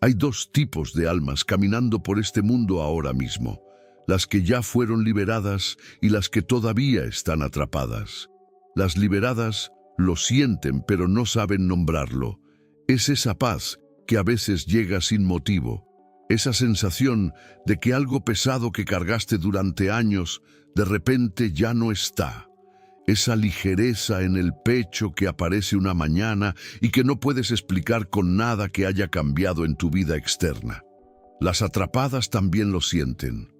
Hay dos tipos de almas caminando por este mundo ahora mismo: las que ya fueron liberadas y las que todavía están atrapadas. Las liberadas lo sienten, pero no saben nombrarlo. Es esa paz que a veces llega sin motivo, esa sensación de que algo pesado que cargaste durante años de repente ya no está. Esa ligereza en el pecho que aparece una mañana y que no puedes explicar con nada que haya cambiado en tu vida externa. Las atrapadas también lo sienten,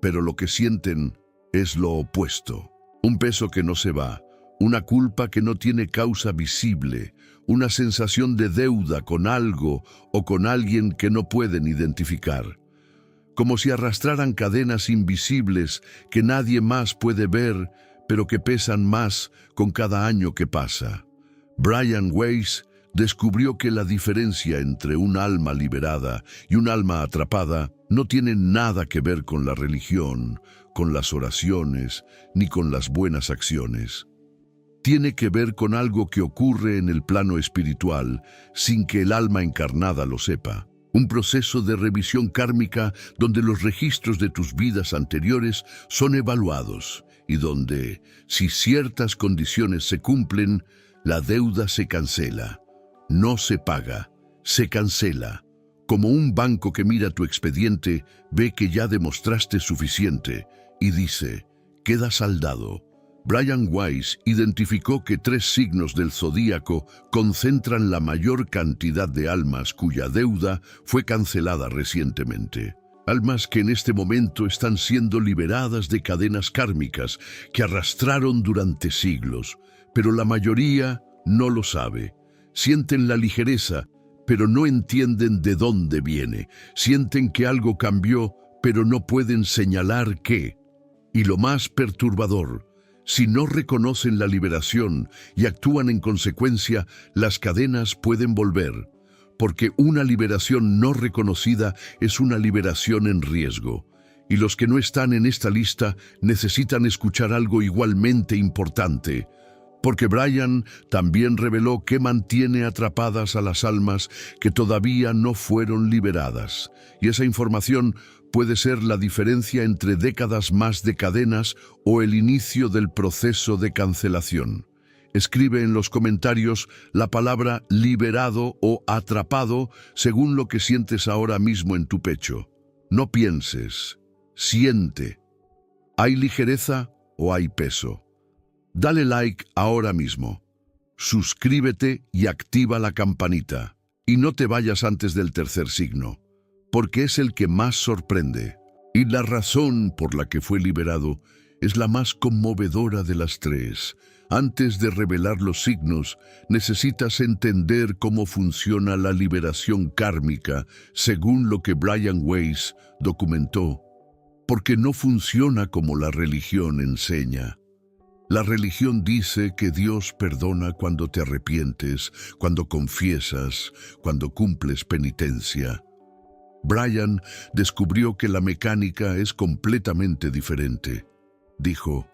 pero lo que sienten es lo opuesto. Un peso que no se va, una culpa que no tiene causa visible, una sensación de deuda con algo o con alguien que no pueden identificar. Como si arrastraran cadenas invisibles que nadie más puede ver, pero que pesan más con cada año que pasa. Brian Weiss descubrió que la diferencia entre un alma liberada y un alma atrapada no tiene nada que ver con la religión, con las oraciones, ni con las buenas acciones. Tiene que ver con algo que ocurre en el plano espiritual sin que el alma encarnada lo sepa. Un proceso de revisión kármica donde los registros de tus vidas anteriores son evaluados y donde, si ciertas condiciones se cumplen, la deuda se cancela. No se paga, se cancela. Como un banco que mira tu expediente, ve que ya demostraste suficiente y dice, queda saldado. Brian Weiss identificó que 3 signos del zodíaco concentran la mayor cantidad de almas cuya deuda fue cancelada recientemente. Almas que en este momento están siendo liberadas de cadenas kármicas que arrastraron durante siglos, pero la mayoría no lo sabe. Sienten la ligereza, pero no entienden de dónde viene. Sienten que algo cambió, pero no pueden señalar qué. Y lo más perturbador, si no reconocen la liberación y actúan en consecuencia, las cadenas pueden volver, porque una liberación no reconocida es una liberación en riesgo. Y los que no están en esta lista necesitan escuchar algo igualmente importante, porque Brian también reveló que mantiene atrapadas a las almas que todavía no fueron liberadas. Y esa información puede ser la diferencia entre décadas más de cadenas o el inicio del proceso de cancelación. Escribe en los comentarios la palabra liberado o atrapado según lo que sientes ahora mismo en tu pecho. No pienses, siente. ¿Hay ligereza o hay peso? Dale like ahora mismo. Suscríbete y activa la campanita. Y no te vayas antes del 3er signo, porque es el que más sorprende. Y la razón por la que fue liberado es la más conmovedora de las 3. Antes de revelar los signos, necesitas entender cómo funciona la liberación kármica, según lo que Brian Weiss documentó, porque no funciona como la religión enseña. La religión dice que Dios perdona cuando te arrepientes, cuando confiesas, cuando cumples penitencia. Brian descubrió que la mecánica es completamente diferente. Dijo,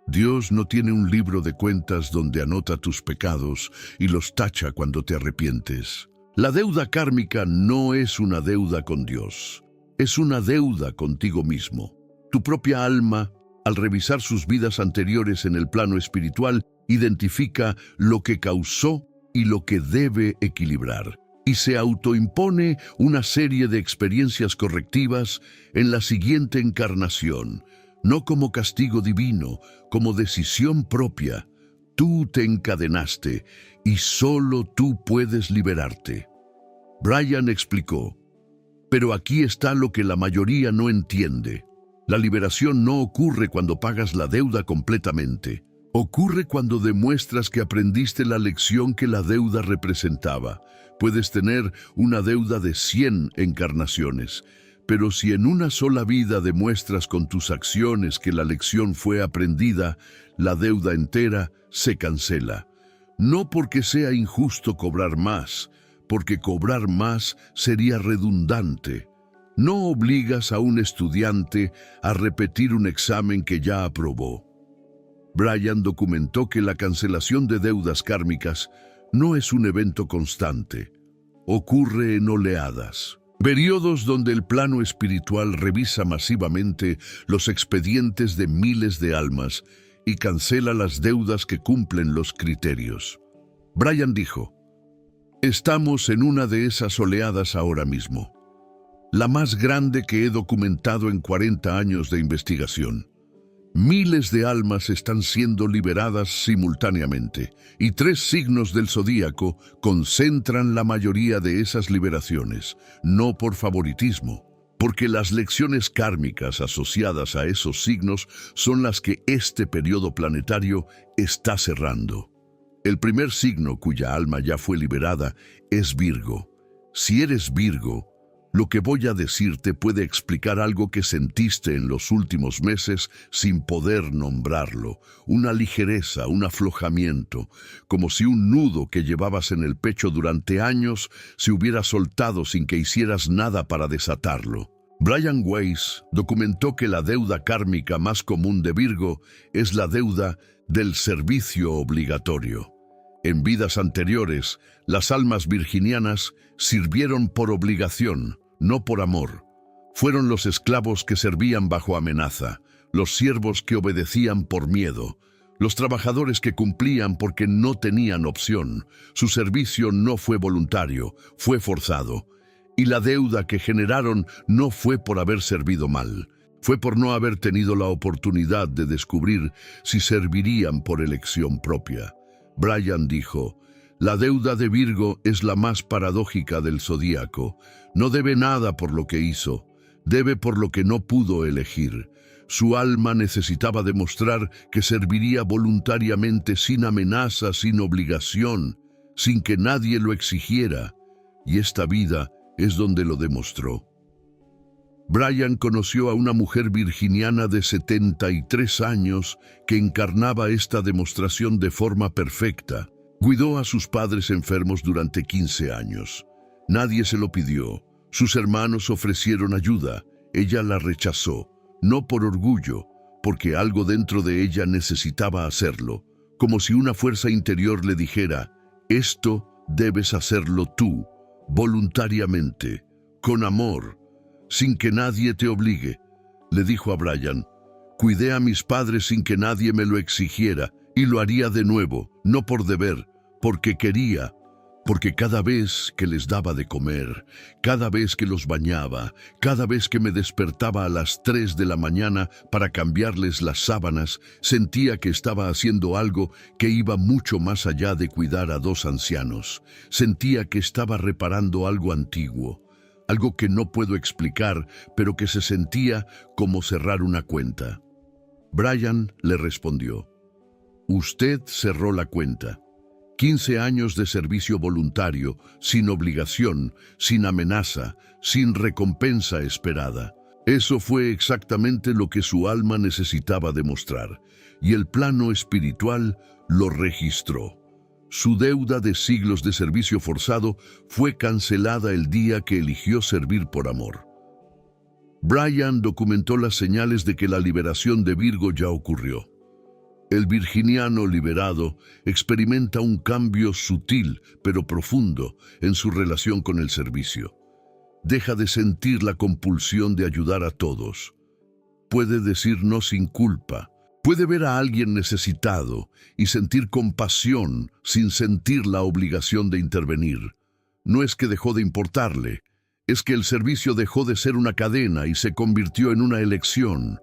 Dios no tiene un libro de cuentas donde anota tus pecados y los tacha cuando te arrepientes. La deuda kármica no es una deuda con Dios, es una deuda contigo mismo. Tu propia alma, al revisar sus vidas anteriores en el plano espiritual, identifica lo que causó y lo que debe equilibrar, y se autoimpone una serie de experiencias correctivas en la siguiente encarnación, no como castigo divino, como decisión propia. Tú te encadenaste y solo tú puedes liberarte. Brian explicó, pero aquí está lo que la mayoría no entiende. La liberación no ocurre cuando pagas la deuda completamente. Ocurre cuando demuestras que aprendiste la lección que la deuda representaba. Puedes tener una deuda de 100 encarnaciones, pero si en una sola vida demuestras con tus acciones que la lección fue aprendida, la deuda entera se cancela. No porque sea injusto cobrar más, porque cobrar más sería redundante. No obligas a un estudiante a repetir un examen que ya aprobó. Brian documentó que la cancelación de deudas kármicas no es un evento constante. ocurre en oleadas. Periodos donde el plano espiritual revisa masivamente los expedientes de miles de almas y cancela las deudas que cumplen los criterios. Brian dijo: estamos en una de esas oleadas ahora mismo, la más grande que he documentado en 40 años de investigación. Miles de almas están siendo liberadas simultáneamente, y 3 signos del zodíaco concentran la mayoría de esas liberaciones, no por favoritismo, porque las lecciones kármicas asociadas a esos signos son las que este periodo planetario está cerrando. El primer signo cuya alma ya fue liberada es Virgo. Si eres Virgo, lo que voy a decirte puede explicar algo que sentiste en los últimos meses sin poder nombrarlo, una ligereza, un aflojamiento, como si un nudo que llevabas en el pecho durante años se hubiera soltado sin que hicieras nada para desatarlo. Brian Weiss documentó que la deuda kármica más común de Virgo es la deuda del servicio obligatorio. En vidas anteriores, las almas virginianas sirvieron por obligación, no por amor. Fueron los esclavos que servían bajo amenaza, los siervos que obedecían por miedo, los trabajadores que cumplían porque no tenían opción. Su servicio no fue voluntario, fue forzado. Y la deuda que generaron no fue por haber servido mal, fue por no haber tenido la oportunidad de descubrir si servirían por elección propia. Brian dijo: la deuda de Virgo es la más paradójica del zodíaco. No debe nada por lo que hizo, debe por lo que no pudo elegir. Su alma necesitaba demostrar que serviría voluntariamente, sin amenaza, sin obligación, sin que nadie lo exigiera. Y esta vida es donde lo demostró. Brian conoció a una mujer virginiana de 73 años que encarnaba esta demostración de forma perfecta. Cuidó a sus padres enfermos durante 15 años. Nadie se lo pidió. Sus hermanos ofrecieron ayuda. Ella la rechazó, no por orgullo, porque algo dentro de ella necesitaba hacerlo, como si una fuerza interior le dijera: esto debes hacerlo tú, voluntariamente, con amor, sin que nadie te obligue. Le dijo a Brian: cuidé a mis padres sin que nadie me lo exigiera, y lo haría de nuevo, no por deber, porque quería, porque cada vez que les daba de comer, cada vez que los bañaba, cada vez que me despertaba a las 3 de la mañana para cambiarles las sábanas, sentía que estaba haciendo algo que iba mucho más allá de cuidar a 2 ancianos. Sentía que estaba reparando algo antiguo, algo que no puedo explicar, pero que se sentía como cerrar una cuenta. Brian le respondió: usted cerró la cuenta. 15 años de servicio voluntario, sin obligación, sin amenaza, sin recompensa esperada. Eso fue exactamente lo que su alma necesitaba demostrar, y el plano espiritual lo registró. Su deuda de siglos de servicio forzado fue cancelada el día que eligió servir por amor. Brian documentó las señales de que la liberación de Virgo ya ocurrió. El virginiano liberado experimenta un cambio sutil pero profundo en su relación con el servicio. Deja de sentir la compulsión de ayudar a todos. Puede decir no sin culpa. Puede ver a alguien necesitado y sentir compasión sin sentir la obligación de intervenir. No es que dejó de importarle, es que el servicio dejó de ser una cadena y se convirtió en una elección.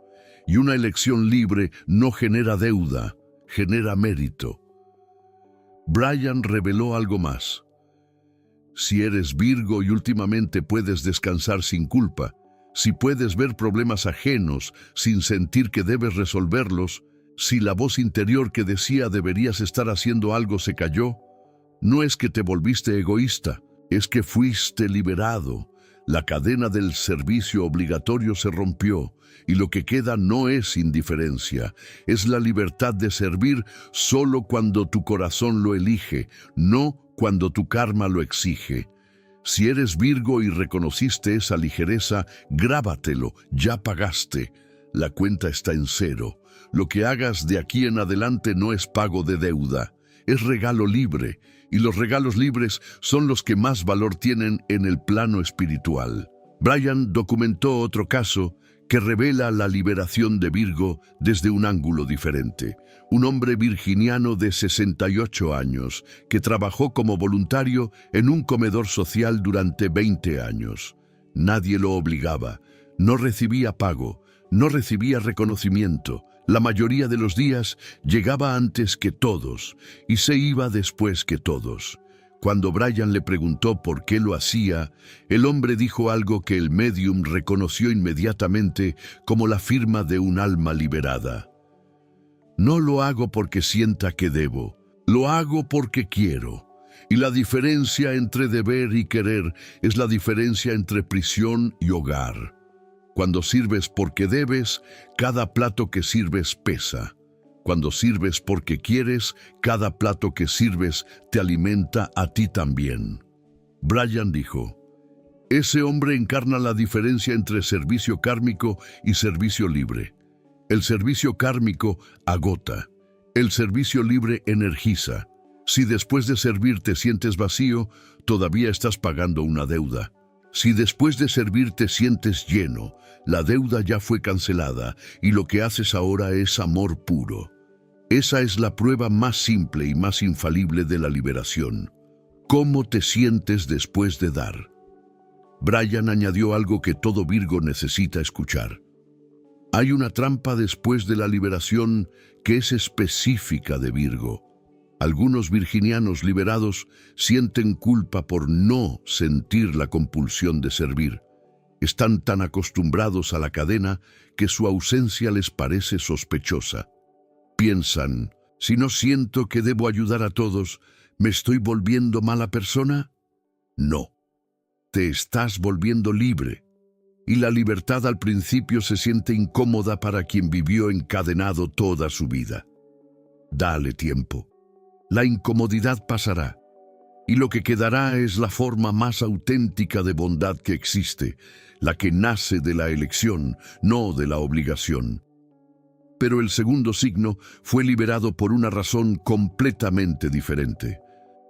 Y una elección libre no genera deuda, genera mérito. Brian reveló algo más. Si eres Virgo y últimamente puedes descansar sin culpa, si puedes ver problemas ajenos sin sentir que debes resolverlos, si la voz interior que decía deberías estar haciendo algo se cayó, no es que te volviste egoísta, es que fuiste liberado. La cadena del servicio obligatorio se rompió y lo que queda no es indiferencia, es la libertad de servir solo cuando tu corazón lo elige, no cuando tu karma lo exige. Si eres Virgo y reconociste esa ligereza, grábatelo, ya pagaste. La cuenta está en cero. Lo que hagas de aquí en adelante no es pago de deuda, es regalo libre, y los regalos libres son los que más valor tienen en el plano espiritual. Brian documentó otro caso que revela la liberación de Virgo desde un ángulo diferente. Un hombre virginiano de 68 años que trabajó como voluntario en un comedor social durante 20 años. Nadie lo obligaba, no recibía pago, no recibía reconocimiento. La mayoría de los días llegaba antes que todos y se iba después que todos. Cuando Brian le preguntó por qué lo hacía, el hombre dijo algo que el médium reconoció inmediatamente como la firma de un alma liberada. No lo hago porque sienta que debo, lo hago porque quiero. Y la diferencia entre deber y querer es la diferencia entre prisión y hogar. Cuando sirves porque debes, cada plato que sirves pesa. Cuando sirves porque quieres, cada plato que sirves te alimenta a ti también. Brian dijo, ese hombre encarna la diferencia entre servicio kármico y servicio libre. El servicio kármico agota, el servicio libre energiza. Si después de servir te sientes vacío, todavía estás pagando una deuda. Si después de servir te sientes lleno, la deuda ya fue cancelada y lo que haces ahora es amor puro. Esa es la prueba más simple y más infalible de la liberación. ¿Cómo te sientes después de dar? Brian añadió algo que todo Virgo necesita escuchar. Hay una trampa después de la liberación que es específica de Virgo. Algunos virginianos liberados sienten culpa por no sentir la compulsión de servir. Están tan acostumbrados a la cadena que su ausencia les parece sospechosa. Piensan, si no siento que debo ayudar a todos, ¿me estoy volviendo mala persona? No, te estás volviendo libre. Y la libertad al principio se siente incómoda para quien vivió encadenado toda su vida. Dale tiempo. La incomodidad pasará, y lo que quedará es la forma más auténtica de bondad que existe, la que nace de la elección, no de la obligación. Pero el segundo signo fue liberado por una razón completamente diferente.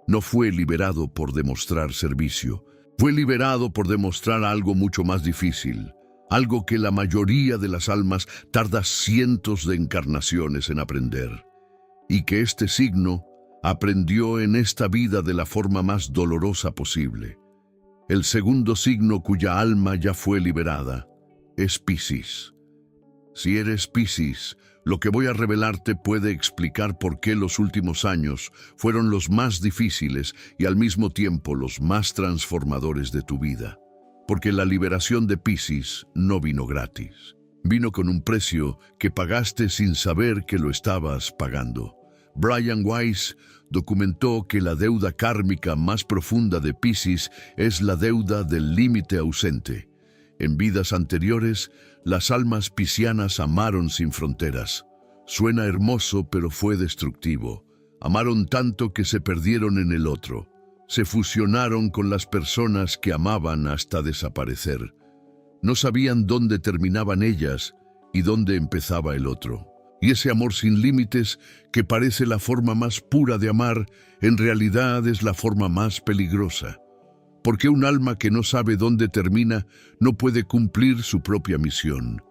No fue liberado por demostrar servicio, fue liberado por demostrar algo mucho más difícil, algo que la mayoría de las almas tarda cientos de encarnaciones en aprender, y que este signo aprendió en esta vida de la forma más dolorosa posible. El segundo signo cuya alma ya fue liberada es Piscis. Si eres Piscis, lo que voy a revelarte puede explicar por qué los últimos años fueron los más difíciles y al mismo tiempo los más transformadores de tu vida. Porque la liberación de Piscis no vino gratis. Vino con un precio que pagaste sin saber que lo estabas pagando. Brian Weiss documentó que la deuda kármica más profunda de Piscis es la deuda del límite ausente. En vidas anteriores, las almas piscianas amaron sin fronteras. Suena hermoso, pero fue destructivo. Amaron tanto que se perdieron en el otro. Se fusionaron con las personas que amaban hasta desaparecer. No sabían dónde terminaban ellas y dónde empezaba el otro. Y ese amor sin límites, que parece la forma más pura de amar, en realidad es la forma más peligrosa. Porque un alma que no sabe dónde termina no puede cumplir su propia misión.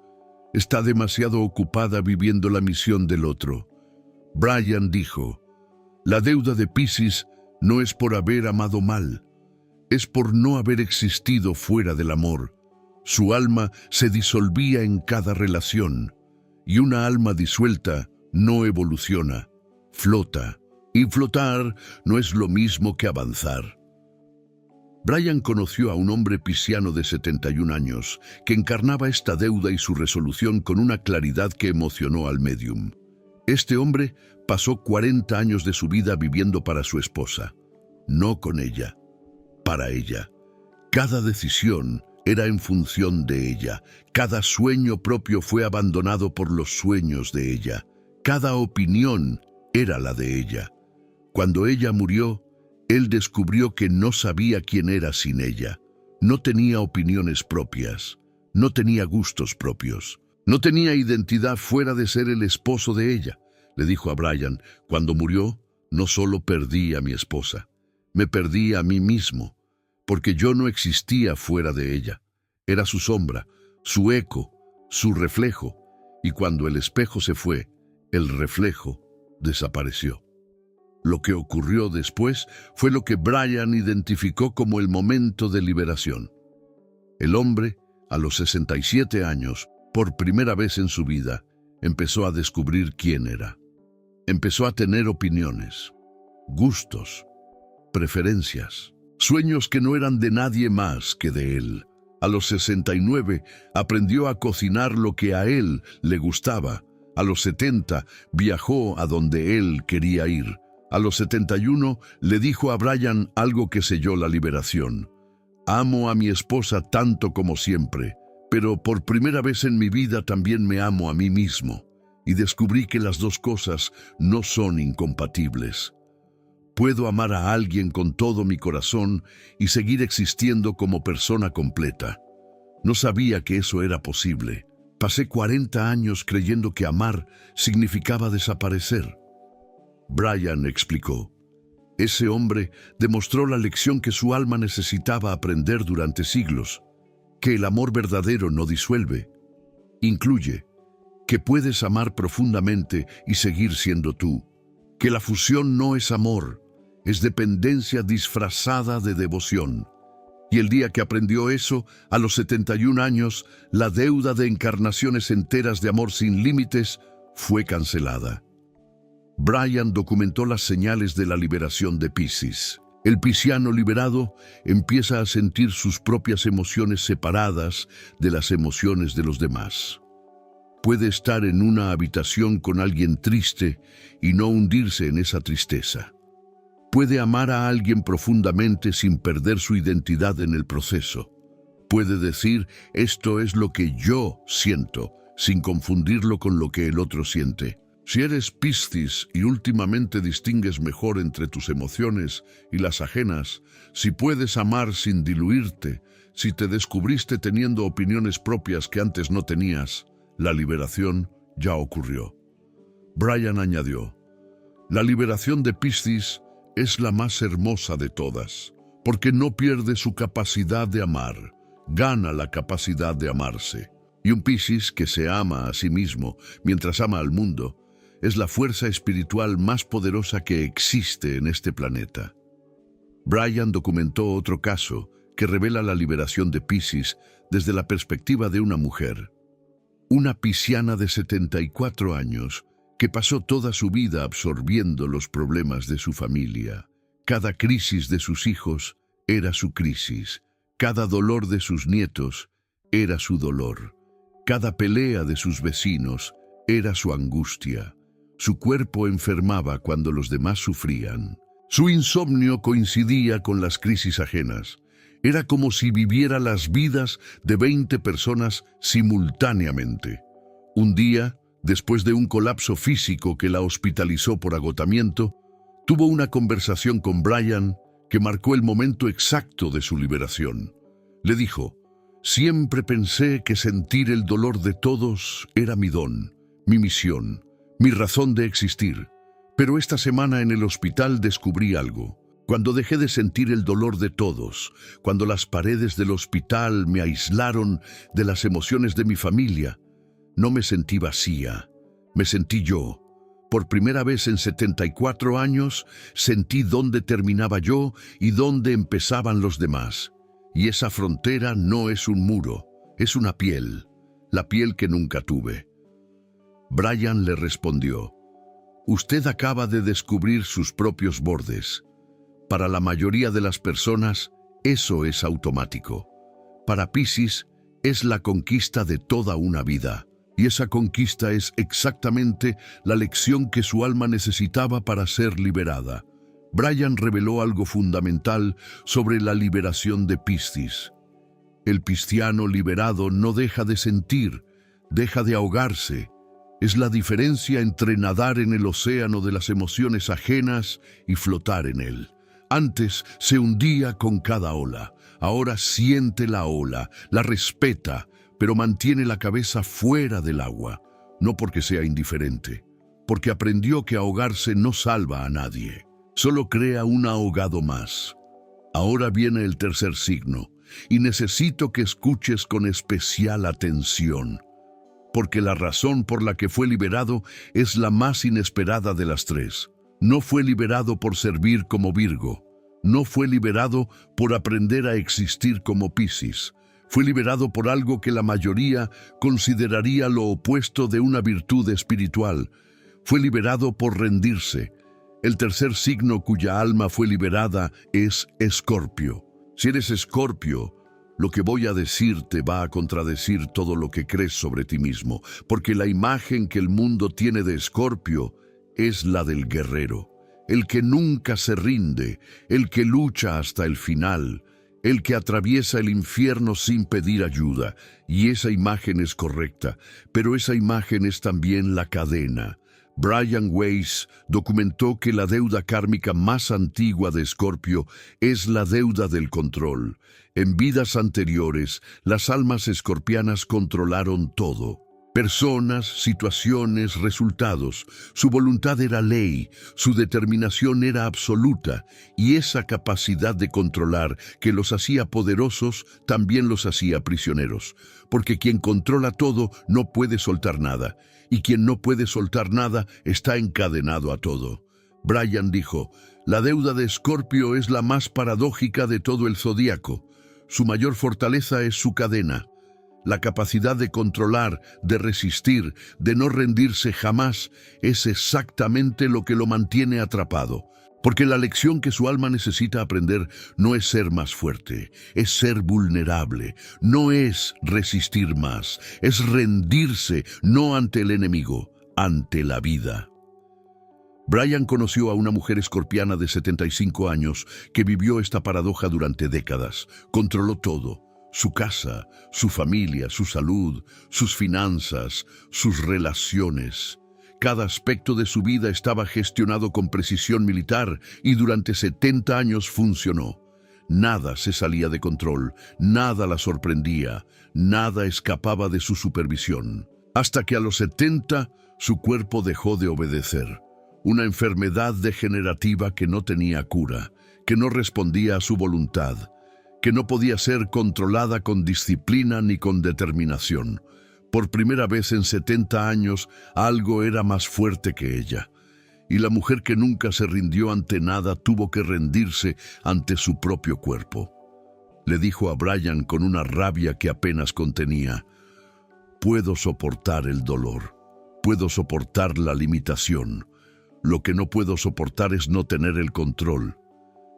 Está demasiado ocupada viviendo la misión del otro. Brian dijo, la deuda de Piscis no es por haber amado mal, es por no haber existido fuera del amor. Su alma se disolvía en cada relación. Y una alma disuelta no evoluciona, flota. Y flotar no es lo mismo que avanzar. Brian conoció a un hombre pisciano de 71 años que encarnaba esta deuda y su resolución con una claridad que emocionó al médium. Este hombre pasó 40 años de su vida viviendo para su esposa, no con ella, para ella. Cada decisión era en función de ella. Cada sueño propio fue abandonado por los sueños de ella. Cada opinión era la de ella. Cuando ella murió, él descubrió que no sabía quién era sin ella. No tenía opiniones propias. No tenía gustos propios. No tenía identidad fuera de ser el esposo de ella. Le dijo a Brian, cuando murió, No solo perdí a mi esposa, me perdí a mí mismo, porque yo no existía fuera de ella. Era su sombra, su eco, su reflejo, y cuando el espejo se fue, el reflejo desapareció. Lo que ocurrió después fue lo que Brian identificó como el momento de liberación. El hombre, a los 67 años, por primera vez en su vida, empezó a descubrir quién era. Empezó a tener opiniones, gustos, preferencias, sueños que no eran de nadie más que de él. A los 69 aprendió a cocinar lo que a él le gustaba. A los 70 viajó a donde él quería ir. A los 71 le dijo a Brian algo que selló la liberación. Amo a mi esposa tanto como siempre, pero por primera vez en mi vida también me amo a mí mismo. Y descubrí que las dos cosas no son incompatibles. Puedo amar a alguien con todo mi corazón y seguir existiendo como persona completa. No sabía que eso era posible. Pasé 40 años creyendo que amar significaba desaparecer. Brian explicó. Ese hombre demostró la lección que su alma necesitaba aprender durante siglos, que el amor verdadero no disuelve, incluye, que puedes amar profundamente y seguir siendo tú, que la fusión no es amor, es dependencia disfrazada de devoción. Y el día que aprendió eso, a los 71 años, la deuda de encarnaciones enteras de amor sin límites fue cancelada. Brian documentó las señales de la liberación de Piscis. El pisciano liberado empieza a sentir sus propias emociones separadas de las emociones de los demás. Puede estar en una habitación con alguien triste y no hundirse en esa tristeza. Puede amar a alguien profundamente sin perder su identidad en el proceso. Puede decir, esto es lo que yo siento, sin confundirlo con lo que el otro siente. Si eres Piscis y últimamente distingues mejor entre tus emociones y las ajenas, si puedes amar sin diluirte, si te descubriste teniendo opiniones propias que antes no tenías, la liberación ya ocurrió. Brian añadió, la liberación de Piscis es la más hermosa de todas, porque no pierde su capacidad de amar, gana la capacidad de amarse. Y un Piscis que se ama a sí mismo mientras ama al mundo, es la fuerza espiritual más poderosa que existe en este planeta. Brian documentó otro caso que revela la liberación de Piscis desde la perspectiva de una mujer. Una pisciana de 74 años que pasó toda su vida absorbiendo los problemas de su familia. Cada crisis de sus hijos era su crisis. Cada dolor de sus nietos era su dolor. Cada pelea de sus vecinos era su angustia. Su cuerpo enfermaba cuando los demás sufrían. Su insomnio coincidía con las crisis ajenas. Era como si viviera las vidas de 20 personas simultáneamente. Un día, después de un colapso físico que la hospitalizó por agotamiento, tuvo una conversación con Brian que marcó el momento exacto de su liberación. Le dijo, siempre pensé que sentir el dolor de todos era mi don, mi misión, mi razón de existir. Pero esta semana en el hospital descubrí algo. Cuando dejé de sentir el dolor de todos, cuando las paredes del hospital me aislaron de las emociones de mi familia, no me sentí vacía, me sentí yo. Por primera vez en 74 años, sentí dónde terminaba yo y dónde empezaban los demás. Y esa frontera no es un muro, es una piel, la piel que nunca tuve. Brian le respondió, usted acaba de descubrir sus propios bordes. Para la mayoría de las personas, eso es automático. Para Piscis, es la conquista de toda una vida. Y esa conquista es exactamente la lección que su alma necesitaba para ser liberada. Brian reveló algo fundamental sobre la liberación de Piscis. El pisciano liberado no deja de sentir, deja de ahogarse. Es la diferencia entre nadar en el océano de las emociones ajenas y flotar en él. Antes se hundía con cada ola, ahora siente la ola, la respeta, pero mantiene la cabeza fuera del agua, no porque sea indiferente, porque aprendió que ahogarse no salva a nadie, solo crea un ahogado más. Ahora viene el tercer signo, y necesito que escuches con especial atención, porque la razón por la que fue liberado es la más inesperada de las tres. No fue liberado por servir como Virgo, no fue liberado por aprender a existir como Piscis, fue liberado por algo que la mayoría consideraría lo opuesto de una virtud espiritual. Fue liberado por rendirse. El tercer signo cuya alma fue liberada es Escorpio. Si eres Escorpio, lo que voy a decir te va a contradecir todo lo que crees sobre ti mismo, porque la imagen que el mundo tiene de Escorpio es la del guerrero, el que nunca se rinde, el que lucha hasta el final, el que atraviesa el infierno sin pedir ayuda. Y esa imagen es correcta, pero esa imagen es también la cadena. Brian Weiss documentó que la deuda kármica más antigua de Escorpio es la deuda del control. En vidas anteriores, las almas escorpianas controlaron todo. Personas, situaciones, resultados. Su voluntad era ley, su determinación era absoluta, y esa capacidad de controlar que los hacía poderosos también los hacía prisioneros, porque quien controla todo no puede soltar nada, y quien no puede soltar nada está encadenado a todo. Brian dijo, la deuda de Escorpio es la más paradójica de todo el zodíaco. Su mayor fortaleza es su cadena. La capacidad de controlar, de resistir, de no rendirse jamás, es exactamente lo que lo mantiene atrapado. Porque la lección que su alma necesita aprender no es ser más fuerte, es ser vulnerable, no es resistir más, es rendirse no ante el enemigo, ante la vida. Brian conoció a una mujer escorpiana de 75 años que vivió esta paradoja durante décadas. Controló todo. Su casa, su familia, su salud, sus finanzas, sus relaciones. Cada aspecto de su vida estaba gestionado con precisión militar y durante 70 años funcionó. Nada se salía de control, nada la sorprendía, nada escapaba de su supervisión. Hasta que a los 70 su cuerpo dejó de obedecer. Una enfermedad degenerativa que no tenía cura, que no respondía a su voluntad, que no podía ser controlada con disciplina ni con determinación. Por primera vez en 70 años, algo era más fuerte que ella. Y la mujer que nunca se rindió ante nada tuvo que rendirse ante su propio cuerpo. Le dijo a Brian con una rabia que apenas contenía, «Puedo soportar el dolor, puedo soportar la limitación. Lo que no puedo soportar es no tener el control.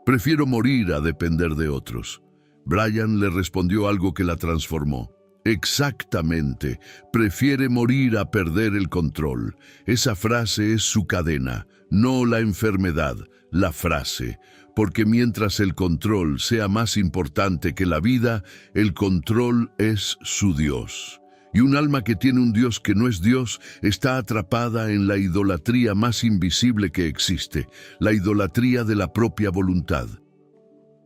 Prefiero morir a depender de otros». Brian le respondió algo que la transformó. Exactamente, prefiere morir a perder el control. Esa frase es su cadena, no la enfermedad, la frase. Porque mientras el control sea más importante que la vida, el control es su Dios. Y un alma que tiene un Dios que no es Dios está atrapada en la idolatría más invisible que existe, la idolatría de la propia voluntad.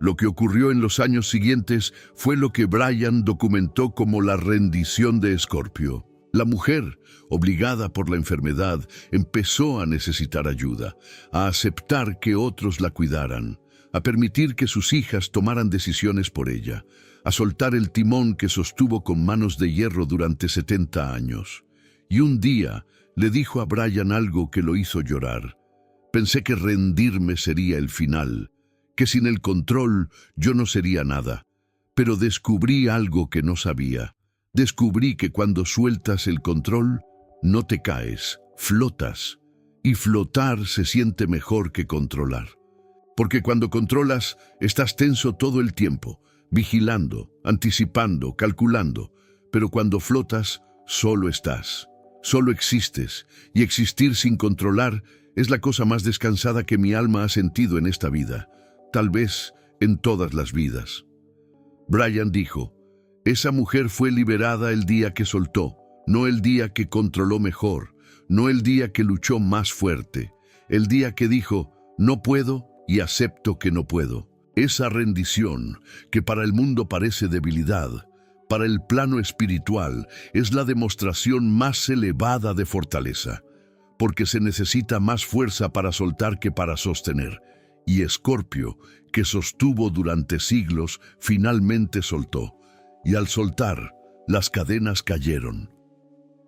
Lo que ocurrió en los años siguientes fue lo que Brian documentó como la rendición de Escorpio. La mujer, obligada por la enfermedad, empezó a necesitar ayuda, a aceptar que otros la cuidaran, a permitir que sus hijas tomaran decisiones por ella, a soltar el timón que sostuvo con manos de hierro durante 70 años. Y un día le dijo a Brian algo que lo hizo llorar. Pensé que rendirme sería el final, que sin el control yo no sería nada, pero descubrí algo que no sabía. Descubrí que cuando sueltas el control, no te caes, flotas, y flotar se siente mejor que controlar. Porque cuando controlas, estás tenso todo el tiempo, vigilando, anticipando, calculando, pero cuando flotas, solo estás, solo existes, y existir sin controlar es la cosa más descansada que mi alma ha sentido en esta vida. Tal vez en todas las vidas. Brian dijo, esa mujer fue liberada el día que soltó, no el día que controló mejor, no el día que luchó más fuerte, el día que dijo, no puedo y acepto que no puedo. Esa rendición, que para el mundo parece debilidad, para el plano espiritual es la demostración más elevada de fortaleza. porque se necesita más fuerza para soltar que para sostener. Y Escorpio, que sostuvo durante siglos, finalmente soltó. Y al soltar, las cadenas cayeron.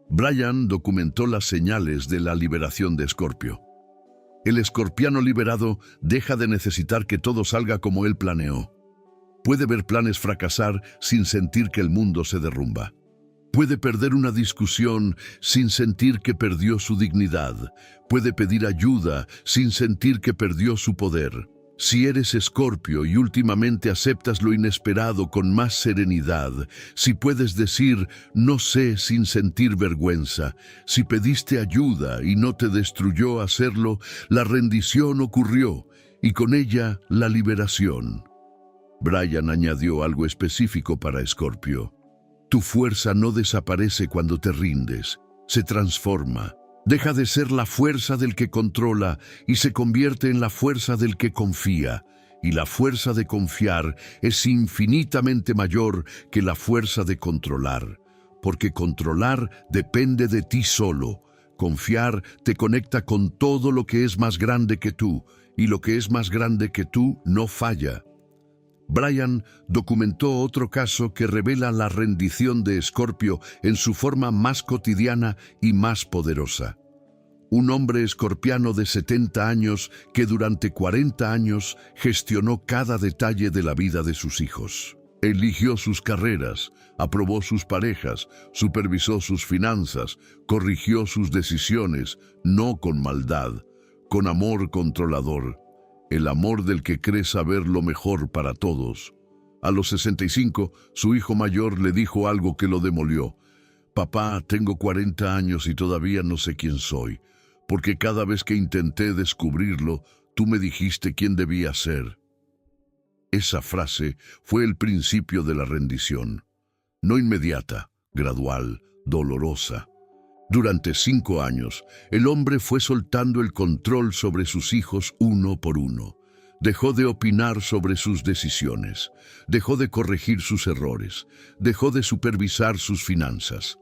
Brian documentó las señales de la liberación de Escorpio. El escorpiano liberado deja de necesitar que todo salga como él planeó. Puede ver planes fracasar sin sentir que el mundo se derrumba. Puede perder una discusión sin sentir que perdió su dignidad. Puede pedir ayuda sin sentir que perdió su poder. Si eres Escorpio y últimamente aceptas lo inesperado con más serenidad, si puedes decir no sé sin sentir vergüenza, si pediste ayuda y no te destruyó hacerlo, la rendición ocurrió y con ella la liberación. Brian añadió algo específico para Escorpio. Tu fuerza no desaparece cuando te rindes, se transforma. Deja de ser la fuerza del que controla y se convierte en la fuerza del que confía. Y la fuerza de confiar es infinitamente mayor que la fuerza de controlar, porque controlar depende de ti solo. Confiar te conecta con todo lo que es más grande que tú, y lo que es más grande que tú no falla. Brian documentó otro caso que revela la rendición de Escorpio en su forma más cotidiana y más poderosa. Un hombre escorpiano de 70 años que durante 40 años gestionó cada detalle de la vida de sus hijos. Eligió sus carreras, aprobó sus parejas, supervisó sus finanzas, corrigió sus decisiones, no con maldad, con amor controlador. El amor del que cree saber lo mejor para todos. A los 65, su hijo mayor le dijo algo que lo demolió. Papá, tengo 40 años y todavía no sé quién soy, porque cada vez que intenté descubrirlo, tú me dijiste quién debía ser. Esa frase fue el principio de la rendición. No inmediata, gradual, dolorosa. Durante 5 años, el hombre fue soltando el control sobre sus hijos uno por uno. Dejó de opinar sobre sus decisiones, dejó de corregir sus errores, dejó de supervisar sus finanzas.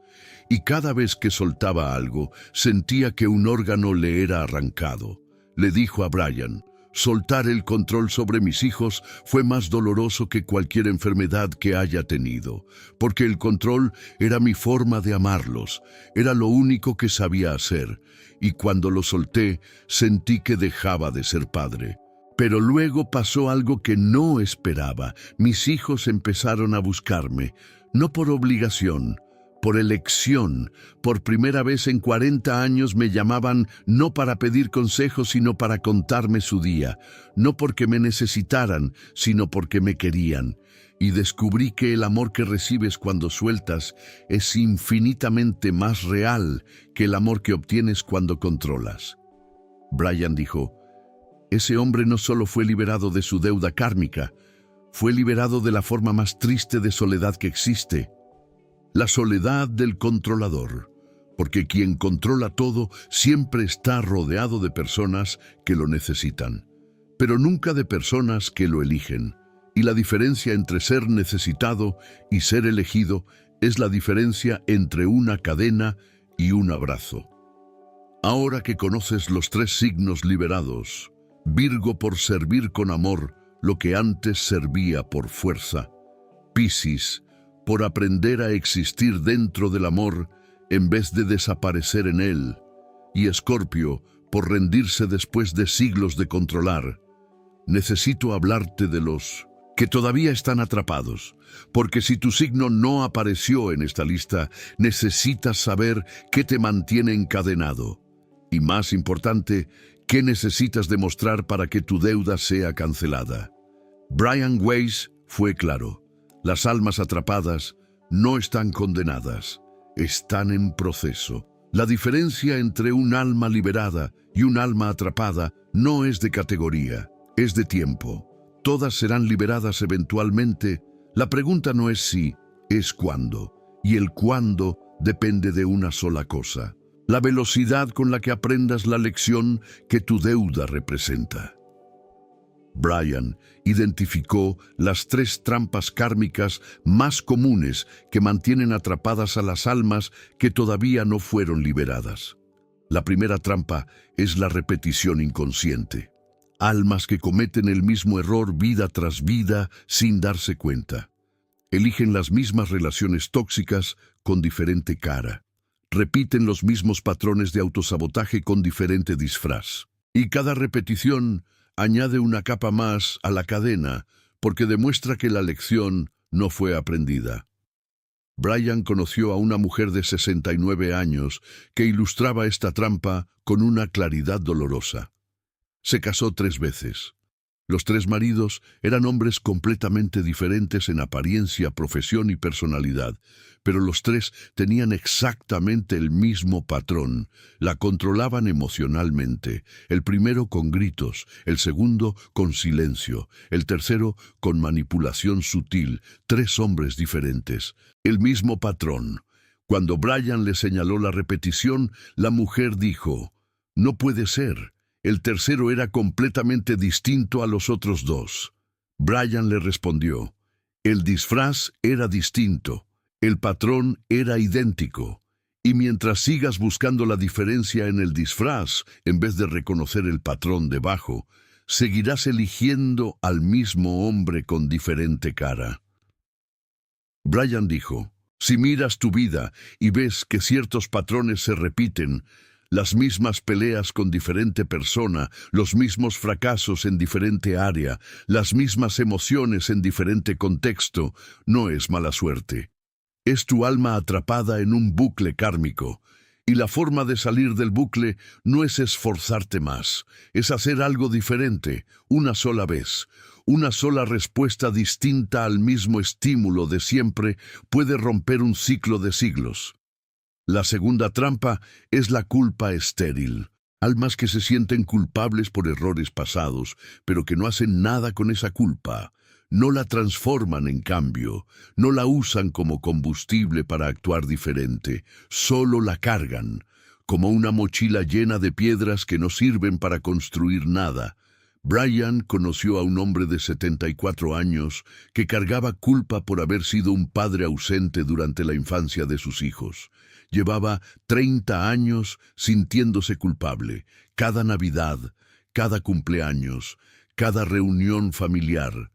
Y cada vez que soltaba algo, sentía que un órgano le era arrancado. Le dijo a Brian, soltar el control sobre mis hijos fue más doloroso que cualquier enfermedad que haya tenido, porque el control era mi forma de amarlos, era lo único que sabía hacer, y cuando lo solté, sentí que dejaba de ser padre. Pero luego pasó algo que no esperaba. Mis hijos empezaron a buscarme, no por obligación, por elección. Por primera vez en 40 años me llamaban no para pedir consejos, sino para contarme su día. No porque me necesitaran, sino porque me querían. Y descubrí que el amor que recibes cuando sueltas es infinitamente más real que el amor que obtienes cuando controlas. Brian dijo, ese hombre no solo fue liberado de su deuda kármica, fue liberado de la forma más triste de soledad que existe. La soledad del controlador, porque quien controla todo siempre está rodeado de personas que lo necesitan, pero nunca de personas que lo eligen. Y la diferencia entre ser necesitado y ser elegido es la diferencia entre una cadena y un abrazo. Ahora que conoces los 3 signos liberados, Virgo por servir con amor lo que antes servía por fuerza, Piscis por aprender a existir dentro del amor en vez de desaparecer en él, y Escorpio por rendirse después de siglos de controlar. Necesito hablarte de los que todavía están atrapados, porque si tu signo no apareció en esta lista, necesitas saber qué te mantiene encadenado. Y más importante, qué necesitas demostrar para que tu deuda sea cancelada. Brian Weiss fue claro. Las almas atrapadas no están condenadas, están en proceso. La diferencia entre un alma liberada y un alma atrapada no es de categoría, es de tiempo. Todas serán liberadas eventualmente. La pregunta no es si, es cuándo. Y el cuándo depende de una sola cosa: la velocidad con la que aprendas la lección que tu deuda representa. Brian identificó las 3 trampas kármicas más comunes que mantienen atrapadas a las almas que todavía no fueron liberadas. La primera trampa es la repetición inconsciente. Almas que cometen el mismo error vida tras vida sin darse cuenta. Eligen las mismas relaciones tóxicas con diferente cara. Repiten los mismos patrones de autosabotaje con diferente disfraz. Y cada repetición añade una capa más a la cadena porque demuestra que la lección no fue aprendida. Brian conoció a una mujer de 69 años que ilustraba esta trampa con una claridad dolorosa. Se casó 3 veces. Los 3 maridos eran hombres completamente diferentes en apariencia, profesión y personalidad, pero los 3 tenían exactamente el mismo patrón. La controlaban emocionalmente, el primero con gritos, el segundo con silencio, el tercero con manipulación sutil. 3 hombres diferentes, el mismo patrón. Cuando Brian le señaló la repetición, la mujer dijo: «No puede ser». El tercero era completamente distinto a los otros 2. Brian le respondió: «El disfraz era distinto, el patrón era idéntico, y mientras sigas buscando la diferencia en el disfraz, en vez de reconocer el patrón debajo, seguirás eligiendo al mismo hombre con diferente cara». Brian dijo: «Si miras tu vida y ves que ciertos patrones se repiten, las mismas peleas con diferente persona, los mismos fracasos en diferente área, las mismas emociones en diferente contexto, no es mala suerte. Es tu alma atrapada en un bucle kármico. Y la forma de salir del bucle no es esforzarte más, es hacer algo diferente, una sola vez. Una sola respuesta distinta al mismo estímulo de siempre puede romper un ciclo de siglos». La segunda trampa es la culpa estéril. Almas que se sienten culpables por errores pasados, pero que no hacen nada con esa culpa. No la transforman en cambio, no la usan como combustible para actuar diferente, solo la cargan, como una mochila llena de piedras que no sirven para construir nada. Brian conoció a un hombre de 74 años que cargaba culpa por haber sido un padre ausente durante la infancia de sus hijos. Llevaba 30 años sintiéndose culpable. Cada Navidad, cada cumpleaños, cada reunión familiar.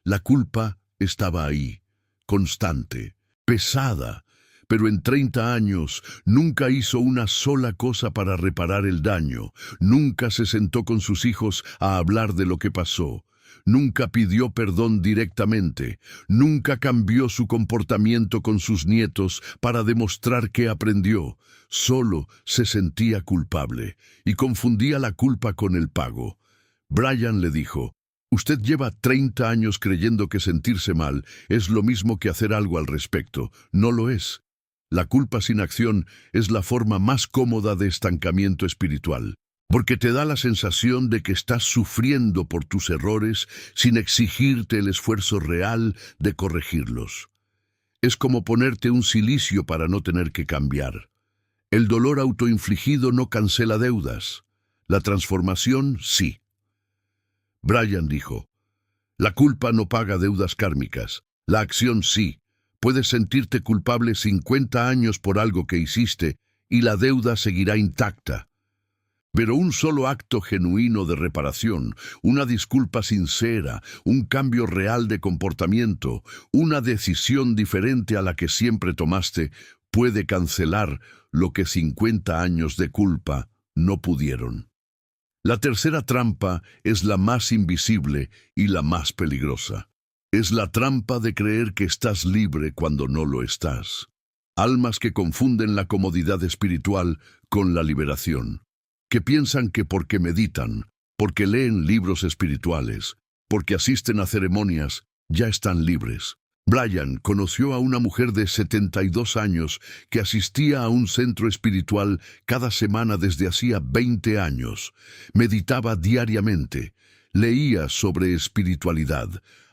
La culpa estaba ahí, constante, pesada, pero en 30 años nunca hizo una sola cosa para reparar el daño. Nunca se sentó con sus hijos a hablar de lo que pasó. Nunca pidió perdón directamente, nunca cambió su comportamiento con sus nietos para demostrar que aprendió. Solo se sentía culpable y confundía la culpa con el pago. Brian le dijo: «Usted lleva 30 años creyendo que sentirse mal es lo mismo que hacer algo al respecto. No lo es. La culpa sin acción es la forma más cómoda de estancamiento espiritual, porque te da la sensación de que estás sufriendo por tus errores sin exigirte el esfuerzo real de corregirlos. Es como ponerte un cilicio para no tener que cambiar. El dolor autoinfligido no cancela deudas. La transformación, sí». Brian dijo: «La culpa no paga deudas kármicas. La acción sí. Puedes sentirte culpable 50 años por algo que hiciste y la deuda seguirá intacta. Pero un solo acto genuino de reparación, una disculpa sincera, un cambio real de comportamiento, una decisión diferente a la que siempre tomaste, puede cancelar lo que 50 años de culpa no pudieron». La tercera trampa es la más invisible y la más peligrosa. Es la trampa de creer que estás libre cuando no lo estás. Almas que confunden la comodidad espiritual con la liberación, que piensan que porque meditan, porque leen libros espirituales, porque asisten a ceremonias, ya están libres. Brian conoció a una mujer de 72 años que asistía a un centro espiritual cada semana desde hacía 20 años. Meditaba diariamente, leía sobre espiritualidad,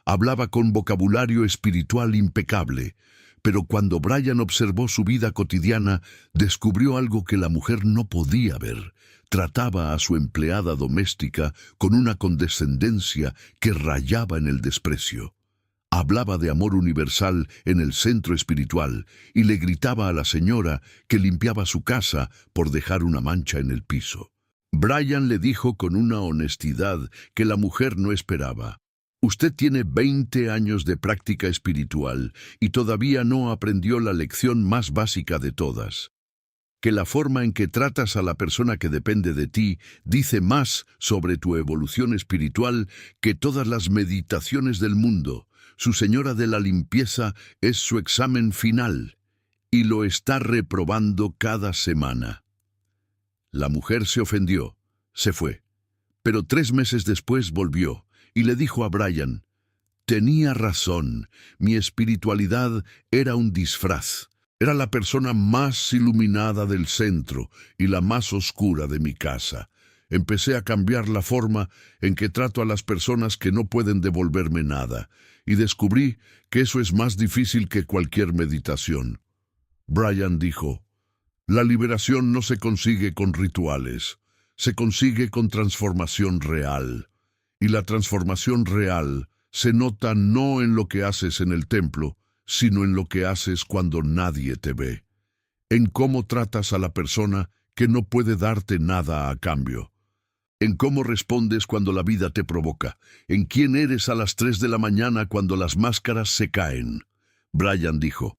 hablaba con vocabulario espiritual impecable. Pero cuando Brian observó su vida cotidiana, descubrió algo que la mujer no podía ver. Trataba a su empleada doméstica con una condescendencia que rayaba en el desprecio. hablaba de amor universal en el centro espiritual y le gritaba a la señora que limpiaba su casa por dejar una mancha en el piso. Brian le dijo con una honestidad que la mujer no esperaba: «Usted tiene 20 años de práctica espiritual y todavía no aprendió la lección más básica de todas. Que la forma en que tratas a la persona que depende de ti dice más sobre tu evolución espiritual que todas las meditaciones del mundo. Su señora de la limpieza es su examen final y lo está reprobando cada semana». La mujer se ofendió, se fue, pero 3 meses después volvió y le dijo a Brian: «Tenía razón, mi espiritualidad era un disfraz. Era la persona más iluminada del centro y la más oscura de mi casa. Empecé a cambiar la forma en que trato a las personas que no pueden devolverme nada, y descubrí que eso es más difícil que cualquier meditación». Brian dijo: «La liberación no se consigue con rituales, se consigue con transformación real. Y la transformación real se nota no en lo que haces en el templo, sino en lo que haces cuando nadie te ve, en cómo tratas a la persona que no puede darte nada a cambio, en cómo respondes cuando la vida te provoca, en quién eres a las 3 de la mañana cuando las máscaras se caen». Brian dijo: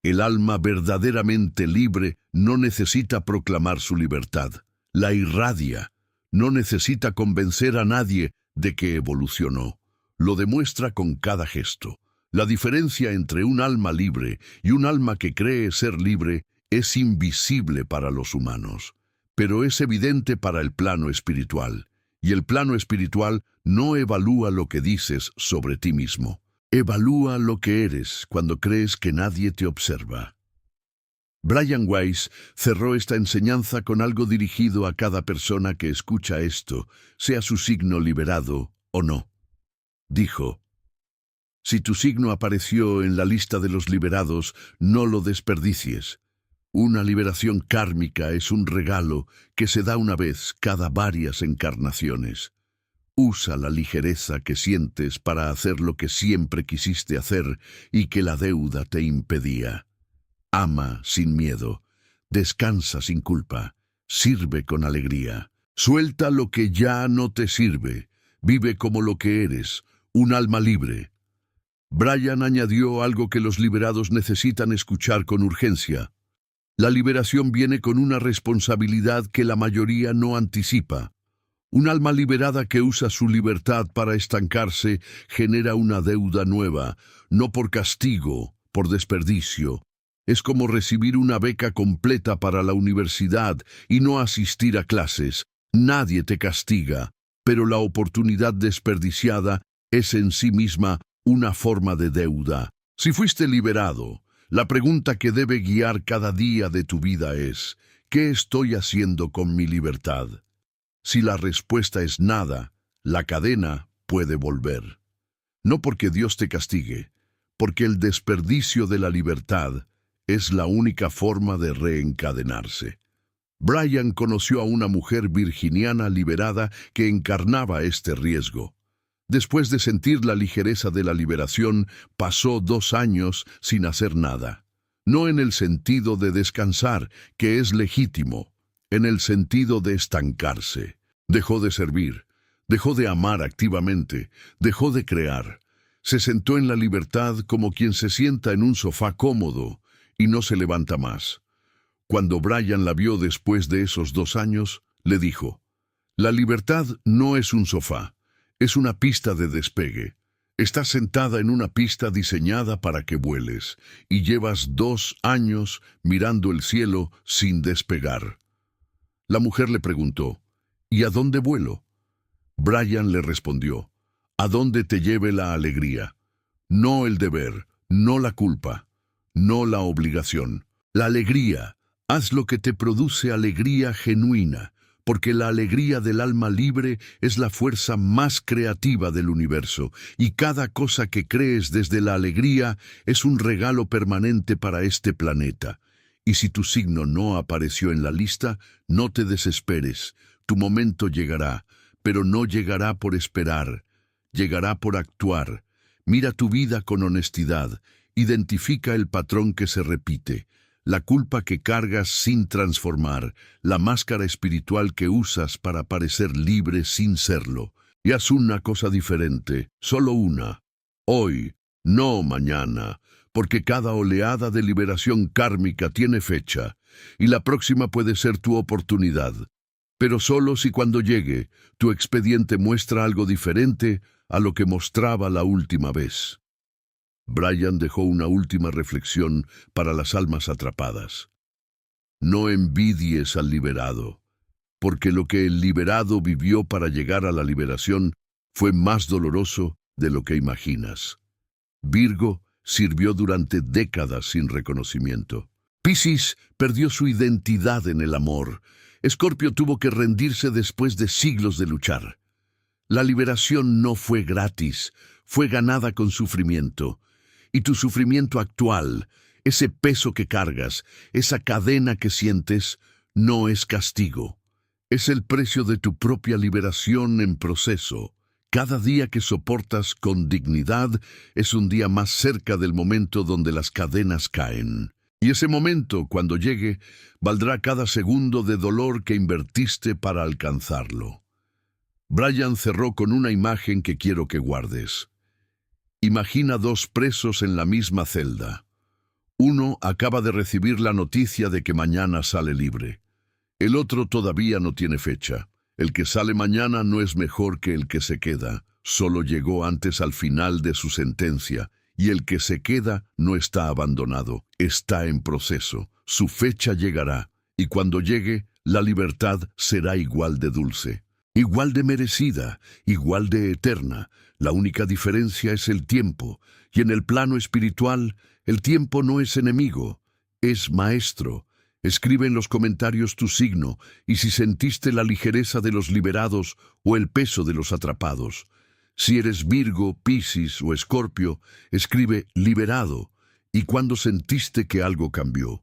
«El alma verdaderamente libre no necesita proclamar su libertad, la irradia, no necesita convencer a nadie de que evolucionó, lo demuestra con cada gesto. La diferencia entre un alma libre y un alma que cree ser libre es invisible para los humanos, pero es evidente para el plano espiritual, y el plano espiritual no evalúa lo que dices sobre ti mismo. Evalúa lo que eres cuando crees que nadie te observa». Brian Weiss cerró esta enseñanza con algo dirigido a cada persona que escucha esto, sea su signo liberado o no. Dijo: «Si tu signo apareció en la lista de los liberados, no lo desperdicies. Una liberación kármica es un regalo que se da una vez cada varias encarnaciones. Usa la ligereza que sientes para hacer lo que siempre quisiste hacer y que la deuda te impedía. Ama sin miedo, descansa sin culpa, sirve con alegría. Suelta lo que ya no te sirve, vive como lo que eres, un alma libre». Brian añadió algo que los liberados necesitan escuchar con urgencia: la liberación viene con una responsabilidad que la mayoría no anticipa. Un alma liberada que usa su libertad para estancarse genera una deuda nueva, no por castigo, por desperdicio. Es como recibir una beca completa para la universidad y no asistir a clases. Nadie te castiga, pero la oportunidad desperdiciada es en sí misma una forma de deuda. Si fuiste liberado, la pregunta que debe guiar cada día de tu vida es: ¿qué estoy haciendo con mi libertad? Si la respuesta es nada, la cadena puede volver. No porque Dios te castigue, porque el desperdicio de la libertad es la única forma de reencadenarse. Brian conoció a una mujer virginiana liberada que encarnaba este riesgo. Después de sentir la ligereza de la liberación, pasó 2 años sin hacer nada. No en el sentido de descansar, que es legítimo, en el sentido de estancarse. Dejó de servir, dejó de amar activamente, dejó de crear. Se sentó en la libertad como quien se sienta en un sofá cómodo y no se levanta más. Cuando Brian la vio después de esos 2 años, le dijo: «La libertad no es un sofá, es una pista de despegue. Estás sentada en una pista diseñada para que vueles, y llevas 2 años mirando el cielo sin despegar». La mujer le preguntó: «¿Y a dónde vuelo?». Brian le respondió: «A dónde te lleve la alegría. No el deber, no la culpa, no la obligación. La alegría, haz lo que te produce alegría genuina, porque la alegría del alma libre es la fuerza más creativa del universo, y cada cosa que crees desde la alegría es un regalo permanente para este planeta. Y si tu signo no apareció en la lista, no te desesperes. Tu momento llegará, pero no llegará por esperar, llegará por actuar. Mira tu vida con honestidad. Identifica el patrón que se repite, la culpa que cargas sin transformar, la máscara espiritual que usas para parecer libre sin serlo. Y haz una cosa diferente, solo una. Hoy, no mañana, porque cada oleada de liberación kármica tiene fecha, y la próxima puede ser tu oportunidad. Pero solo si cuando llegue, tu expediente muestra algo diferente a lo que mostraba la última vez. Brian dejó una última reflexión para las almas atrapadas. No envidies al liberado, porque lo que el liberado vivió para llegar a la liberación fue más doloroso de lo que imaginas. Virgo sirvió durante décadas sin reconocimiento. Piscis perdió su identidad en el amor. Escorpio tuvo que rendirse después de siglos de luchar. La liberación no fue gratis, fue ganada con sufrimiento. Y tu sufrimiento actual, ese peso que cargas, esa cadena que sientes, no es castigo. Es el precio de tu propia liberación en proceso. Cada día que soportas con dignidad es un día más cerca del momento donde las cadenas caen. Y ese momento, cuando llegue, valdrá cada segundo de dolor que invertiste para alcanzarlo. Brian cerró con una imagen que quiero que guardes. Imagina dos presos en la misma celda. Uno acaba de recibir la noticia de que mañana sale libre. El otro todavía no tiene fecha. El que sale mañana no es mejor que el que se queda. Solo llegó antes al final de su sentencia. Y el que se queda no está abandonado, está en proceso. Su fecha llegará. Y cuando llegue, la libertad será igual de dulce. Igual de merecida, igual de eterna. La única diferencia es el tiempo, y en el plano espiritual, el tiempo no es enemigo, es maestro. Escribe en los comentarios tu signo, y si sentiste la ligereza de los liberados o el peso de los atrapados. Si eres Virgo, Piscis o Escorpio, escribe liberado, y cuando sentiste que algo cambió.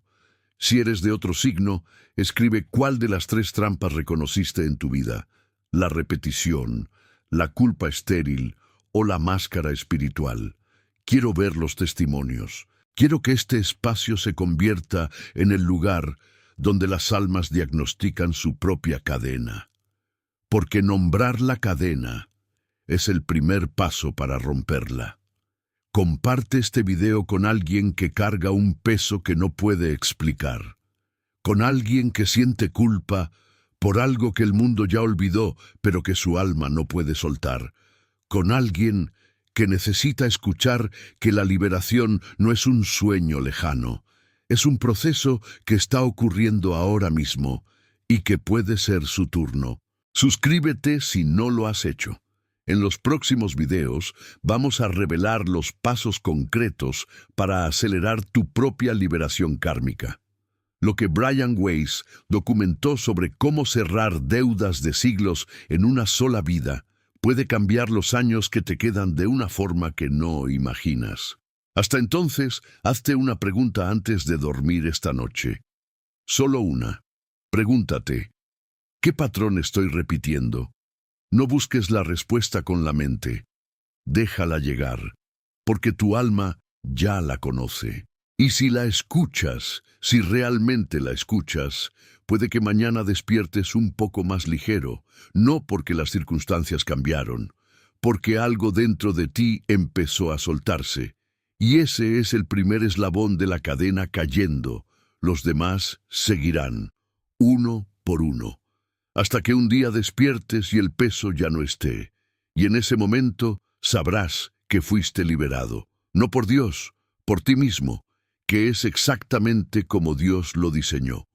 Si eres de otro signo, escribe cuál de las 3 trampas reconociste en tu vida. La repetición, la culpa estéril o la máscara espiritual. Quiero ver los testimonios. Quiero que este espacio se convierta en el lugar donde las almas diagnostican su propia cadena. Porque nombrar la cadena es el primer paso para romperla. Comparte este video con alguien que carga un peso que no puede explicar. Con alguien que siente culpa por algo que el mundo ya olvidó, pero que su alma no puede soltar. Con alguien que necesita escuchar que la liberación no es un sueño lejano, es un proceso que está ocurriendo ahora mismo y que puede ser su turno. Suscríbete si no lo has hecho. En los próximos videos vamos a revelar los pasos concretos para acelerar tu propia liberación kármica. Lo que Brian Weiss documentó sobre cómo cerrar deudas de siglos en una sola vida puede cambiar los años que te quedan de una forma que no imaginas. Hasta entonces, hazte una pregunta antes de dormir esta noche. Solo una. Pregúntate, ¿qué patrón estoy repitiendo? No busques la respuesta con la mente. Déjala llegar, porque tu alma ya la conoce. Y si la escuchas, si realmente la escuchas, puede que mañana despiertes un poco más ligero, no porque las circunstancias cambiaron, porque algo dentro de ti empezó a soltarse. Y ese es el primer eslabón de la cadena cayendo. Los demás seguirán, uno por uno, hasta que un día despiertes y el peso ya no esté. Y en ese momento sabrás que fuiste liberado, no por Dios, por ti mismo, que es exactamente como Dios lo diseñó.